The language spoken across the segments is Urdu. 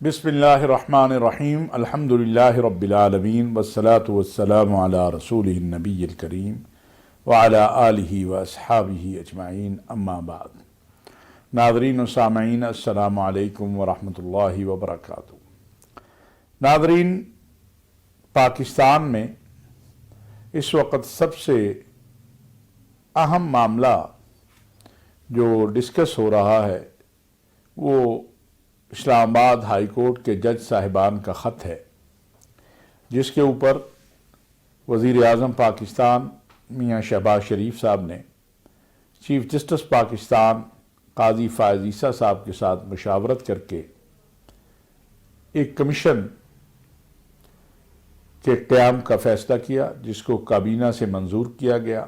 بسم اللہ الرحمن الرحیم الحمدللہ رب العالمین والصلاة والسلام علی رسولہ النبی الکریم وعلی آلہ واصحابہ اجمعین اما بعد۔ ناظرین و سامعین السلام علیکم ورحمۃ اللہ وبرکاتہ۔ ناظرین، پاکستان میں اس وقت سب سے اہم معاملہ جو ڈسکس ہو رہا ہے وہ اسلام آباد ہائی کورٹ کے جج صاحبان کا خط ہے، جس کے اوپر وزیر اعظم پاکستان میاں شہباز شریف صاحب نے چیف جسٹس پاکستان قاضی فائز عیسیٰ صاحب کے ساتھ مشاورت کر کے ایک کمیشن کے قیام کا فیصلہ کیا، جس کو کابینہ سے منظور کیا گیا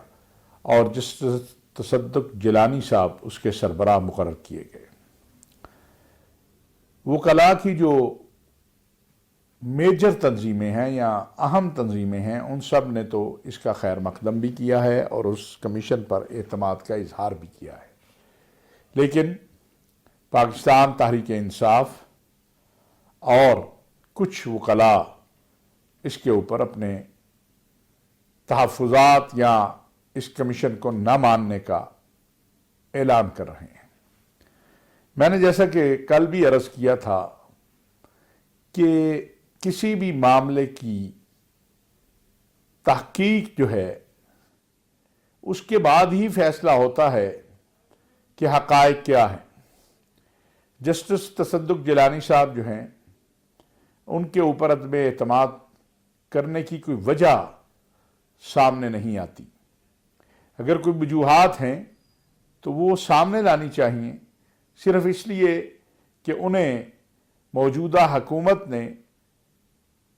اور جسٹس تصدق جیلانی صاحب اس کے سربراہ مقرر کیے گئے۔ وکلاء کی جو میجر تنظیمیں ہیں یا اہم تنظیمیں ہیں، ان سب نے تو اس کا خیر مقدم بھی کیا ہے اور اس کمیشن پر اعتماد کا اظہار بھی کیا ہے، لیکن پاکستان تحریک انصاف اور کچھ وکلاء اس کے اوپر اپنے تحفظات یا اس کمیشن کو نہ ماننے کا اعلان کر رہے ہیں۔ میں نے جیسا کہ کل بھی عرض کیا تھا کہ کسی بھی معاملے کی تحقیق جو ہے اس کے بعد ہی فیصلہ ہوتا ہے کہ حقائق کیا ہیں۔ جسٹس تصدق جیلانی صاحب جو ہیں، ان کے اوپر عدم اعتماد کرنے کی کوئی وجہ سامنے نہیں آتی۔ اگر کوئی وجوہات ہیں تو وہ سامنے لانی چاہیے، صرف اس لیے کہ انہیں موجودہ حکومت نے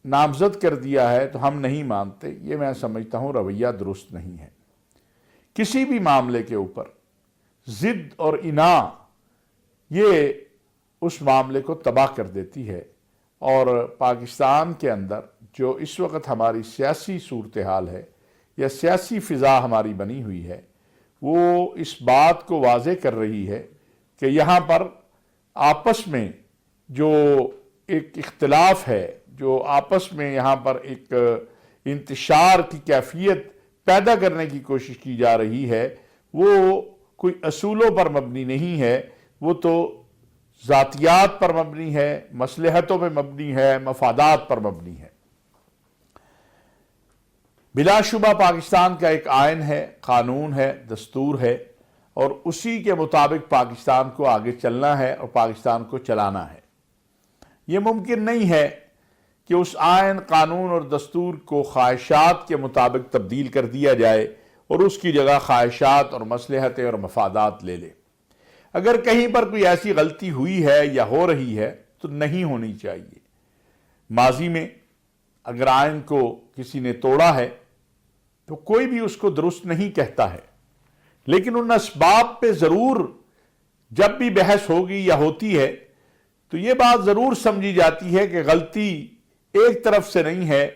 نامزد کر دیا ہے تو ہم نہیں مانتے، یہ میں سمجھتا ہوں رویہ درست نہیں ہے۔ کسی بھی معاملے کے اوپر ضد اور اناع یہ اس معاملے کو تباہ کر دیتی ہے، اور پاکستان کے اندر جو اس وقت ہماری سیاسی صورتحال ہے یا سیاسی فضا ہماری بنی ہوئی ہے، وہ اس بات کو واضح کر رہی ہے کہ یہاں پر آپس میں جو ایک اختلاف ہے، جو آپس میں یہاں پر ایک انتشار کی کیفیت پیدا کرنے کی کوشش کی جا رہی ہے، وہ کوئی اصولوں پر مبنی نہیں ہے، وہ تو ذاتیات پر مبنی ہے، مصلحتوں پہ مبنی ہے، مفادات پر مبنی ہے۔ بلا شبہ پاکستان کا ایک آئین ہے، قانون ہے، دستور ہے، اور اسی کے مطابق پاکستان کو آگے چلنا ہے اور پاکستان کو چلانا ہے۔ یہ ممکن نہیں ہے کہ اس آئین، قانون اور دستور کو خواہشات کے مطابق تبدیل کر دیا جائے اور اس کی جگہ خواہشات اور مصلحتیں اور مفادات لے لے۔ اگر کہیں پر کوئی ایسی غلطی ہوئی ہے یا ہو رہی ہے تو نہیں ہونی چاہیے۔ ماضی میں اگر آئین کو کسی نے توڑا ہے تو کوئی بھی اس کو درست نہیں کہتا ہے، لیکن ان اسباب پہ ضرور جب بھی بحث ہوگی یا ہوتی ہے تو یہ بات ضرور سمجھی جاتی ہے کہ غلطی ایک طرف سے نہیں ہے،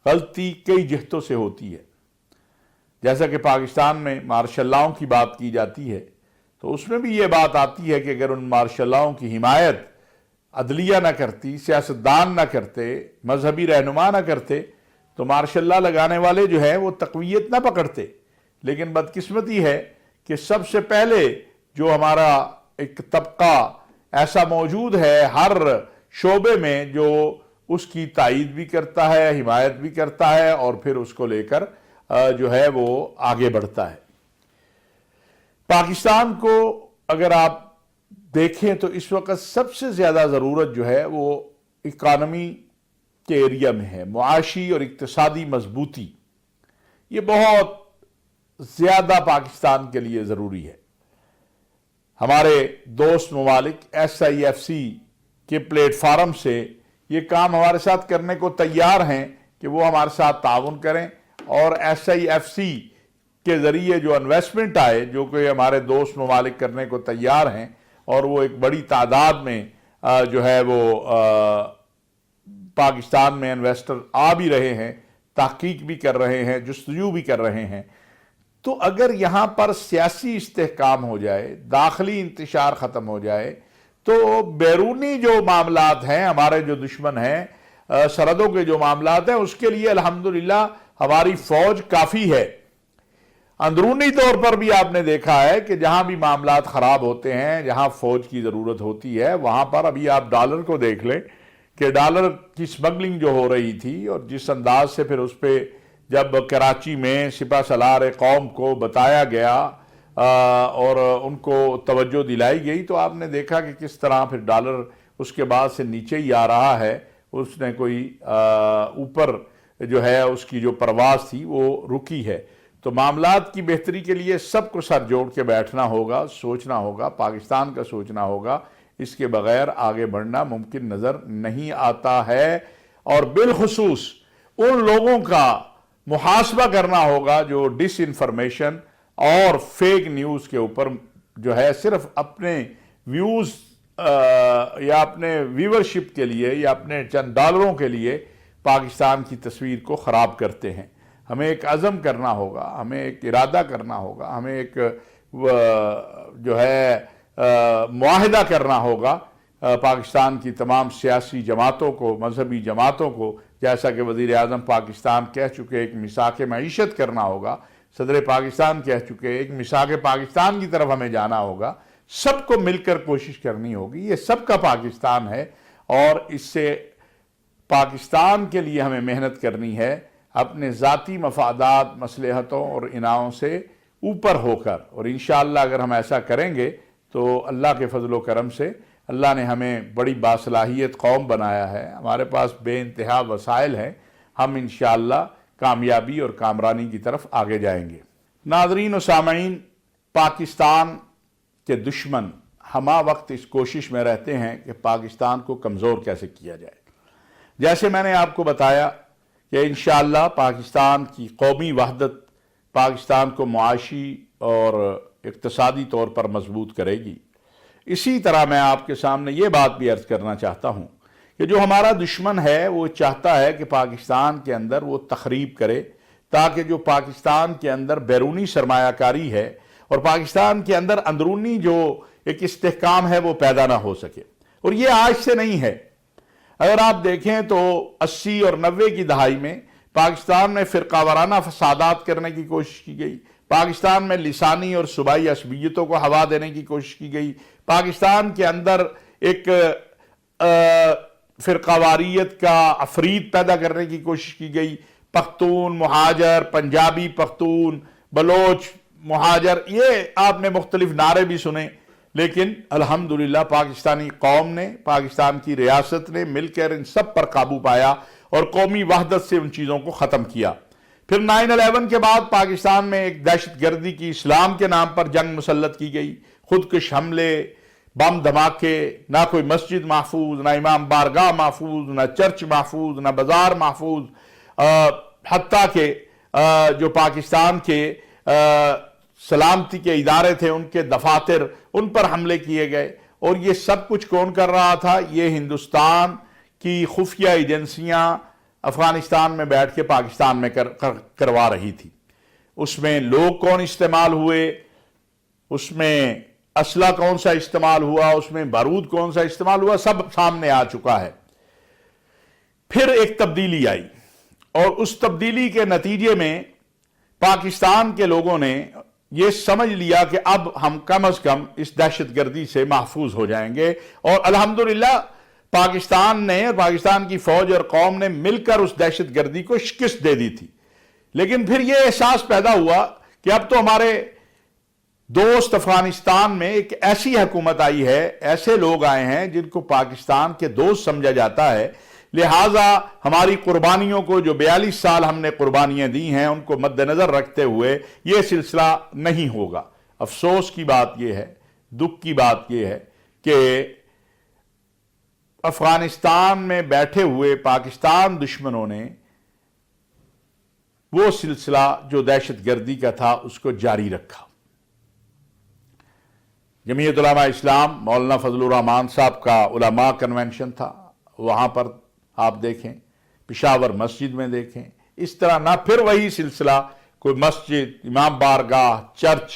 غلطی کئی جہتوں سے ہوتی ہے۔ جیسا کہ پاکستان میں مارشل لاؤں کی بات کی جاتی ہے تو اس میں بھی یہ بات آتی ہے کہ اگر ان مارشل لاؤں کی حمایت عدلیہ نہ کرتی، سیاستدان نہ کرتے، مذہبی رہنما نہ کرتے تو مارشل لا لگانے والے جو ہیں وہ تقویت نہ پکڑتے۔ لیکن بدقسمتی ہے کہ سب سے پہلے جو ہمارا ایک طبقہ ایسا موجود ہے ہر شعبے میں جو اس کی تائید بھی کرتا ہے، حمایت بھی کرتا ہے اور پھر اس کو لے کر جو ہے وہ آگے بڑھتا ہے۔ پاکستان کو اگر آپ دیکھیں تو اس وقت سب سے زیادہ ضرورت جو ہے وہ اکانومی کے ایریا میں ہے، معاشی اور اقتصادی مضبوطی۔ یہ بہت زیادہ پاکستان کے لیے ضروری ہے۔ ہمارے دوست ممالک ایس آئی ایف سی کے پلیٹ فارم سے یہ کام ہمارے ساتھ کرنے کو تیار ہیں کہ وہ ہمارے ساتھ تعاون کریں، اور ایس آئی ایف سی کے ذریعے جو انویسٹمنٹ آئے، جو کہ ہمارے دوست ممالک کرنے کو تیار ہیں، اور وہ ایک بڑی تعداد میں جو ہے وہ پاکستان میں انویسٹر آ بھی رہے ہیں، تحقیق بھی کر رہے ہیں، جستجو بھی کر رہے ہیں۔ تو اگر یہاں پر سیاسی استحکام ہو جائے، داخلی انتشار ختم ہو جائے، تو بیرونی جو معاملات ہیں، ہمارے جو دشمن ہیں، سرحدوں کے جو معاملات ہیں، اس کے لیے الحمدللہ ہماری فوج کافی ہے۔ اندرونی طور پر بھی آپ نے دیکھا ہے کہ جہاں بھی معاملات خراب ہوتے ہیں، جہاں فوج کی ضرورت ہوتی ہے، وہاں پر ابھی آپ ڈالر کو دیکھ لیں کہ ڈالر کی سمگلنگ جو ہو رہی تھی اور جس انداز سے پھر اس پہ جب کراچی میں سپہ سالار قوم کو بتایا گیا اور ان کو توجہ دلائی گئی، تو آپ نے دیکھا کہ کس طرح پھر ڈالر اس کے بعد سے نیچے ہی آ رہا ہے، اس نے کوئی اوپر جو ہے اس کی جو پرواز تھی وہ رکی ہے۔ تو معاملات کی بہتری کے لیے سب کو سر جوڑ کے بیٹھنا ہوگا، سوچنا ہوگا، پاکستان کا سوچنا ہوگا، اس کے بغیر آگے بڑھنا ممکن نظر نہیں آتا ہے، اور بالخصوص ان لوگوں کا محاسبہ کرنا ہوگا جو ڈس انفارمیشن اور فیک نیوز کے اوپر جو ہے صرف اپنے ویوز یا اپنے ویورشپ کے لیے یا اپنے چند ڈالروں کے لیے پاکستان کی تصویر کو خراب کرتے ہیں۔ ہمیں ایک عزم کرنا ہوگا، ہمیں ایک ارادہ کرنا ہوگا، ہمیں ایک جو ہے معاہدہ کرنا ہوگا پاکستان کی تمام سیاسی جماعتوں کو، مذہبی جماعتوں کو، جیسا کہ وزیر اعظم پاکستان کہہ چکے ایک میثاق معیشت کرنا ہوگا، صدر پاکستان کہہ چکے ایک میثاق پاکستان کی طرف ہمیں جانا ہوگا، سب کو مل کر کوشش کرنی ہوگی۔ یہ سب کا پاکستان ہے اور اس سے پاکستان کے لیے ہمیں محنت کرنی ہے، اپنے ذاتی مفادات، مصلحتوں اور اناؤں سے اوپر ہو کر، اور انشاءاللہ اگر ہم ایسا کریں گے تو اللہ کے فضل و کرم سے اللہ نے ہمیں بڑی باصلاحیت قوم بنایا ہے، ہمارے پاس بے انتہا وسائل ہیں، ہم انشاءاللہ کامیابی اور کامرانی کی طرف آگے جائیں گے۔ ناظرین و سامعین، پاکستان کے دشمن ہمہ وقت اس کوشش میں رہتے ہیں کہ پاکستان کو کمزور کیسے کیا جائے۔ جیسے میں نے آپ کو بتایا کہ انشاءاللہ پاکستان کی قومی وحدت پاکستان کو معاشی اور اقتصادی طور پر مضبوط کرے گی۔ اسی طرح میں آپ کے سامنے یہ بات بھی عرض کرنا چاہتا ہوں کہ جو ہمارا دشمن ہے وہ چاہتا ہے کہ پاکستان کے اندر وہ تخریب کرے، تاکہ جو پاکستان کے اندر بیرونی سرمایہ کاری ہے اور پاکستان کے اندر اندرونی جو ایک استحکام ہے وہ پیدا نہ ہو سکے۔ اور یہ آج سے نہیں ہے، اگر آپ دیکھیں تو 80 اور 90 کی دہائی میں پاکستان میں فرقہ وارانہ فسادات کرنے کی کوشش کی گئی، پاکستان میں لسانی اور صوبائی عصبیتوں کو ہوا دینے کی کوشش کی گئی، پاکستان کے اندر ایک فرقہ واریت کا عفریت پیدا کرنے کی کوشش کی گئی، پختون مہاجر، پنجابی پختون، بلوچ مہاجر، یہ آپ نے مختلف نعرے بھی سنے، لیکن الحمدللہ پاکستانی قوم نے، پاکستان کی ریاست نے مل کر ان سب پر قابو پایا اور قومی وحدت سے ان چیزوں کو ختم کیا۔ پھر 9/11 کے بعد پاکستان میں ایک دہشت گردی کی اسلام کے نام پر جنگ مسلط کی گئی، خودکش حملے، بم دھماکے، نہ کوئی مسجد محفوظ، نہ امام بارگاہ محفوظ، نہ چرچ محفوظ، نہ بازار محفوظ، حتیٰ کہ جو پاکستان کے سلامتی کے ادارے تھے ان کے دفاتر، ان پر حملے کیے گئے۔ اور یہ سب کچھ کون کر رہا تھا؟ یہ ہندوستان کی خفیہ ایجنسیاں افغانستان میں بیٹھ کے پاکستان میں کروا رہی تھی۔ اس میں لوگ کون استعمال ہوئے، اس میں اسلحہ کون سا استعمال ہوا، اس میں بارود کون سا استعمال ہوا، سب سامنے آ چکا ہے۔ پھر ایک تبدیلی آئی اور اس تبدیلی کے نتیجے میں پاکستان کے لوگوں نے یہ سمجھ لیا کہ اب ہم کم از کم اس دہشت گردی سے محفوظ ہو جائیں گے، اور الحمدللہ پاکستان نے، پاکستان کی فوج اور قوم نے مل کر اس دہشت گردی کو شکست دے دی تھی۔ لیکن پھر یہ احساس پیدا ہوا کہ اب تو ہمارے دوست افغانستان میں ایک ایسی حکومت آئی ہے، ایسے لوگ آئے ہیں جن کو پاکستان کے دوست سمجھا جاتا ہے، لہٰذا ہماری قربانیوں کو، جو 42 سال ہم نے قربانیاں دی ہیں، ان کو مد نظر رکھتے ہوئے یہ سلسلہ نہیں ہوگا۔ افسوس کی بات یہ ہے، دکھ کی بات یہ ہے کہ افغانستان میں بیٹھے ہوئے پاکستان دشمنوں نے وہ سلسلہ جو دہشت گردی کا تھا اس کو جاری رکھا۔ جمعیت علماء اسلام، مولانا فضل الرحمان صاحب کا علماء کنونشن تھا، وہاں پر آپ دیکھیں، پشاور مسجد میں دیکھیں، اس طرح نہ پھر وہی سلسلہ کوئی مسجد، امام بارگاہ، چرچ،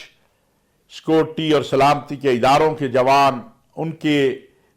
سیکورٹی اور سلامتی کے اداروں کے جوان، ان کے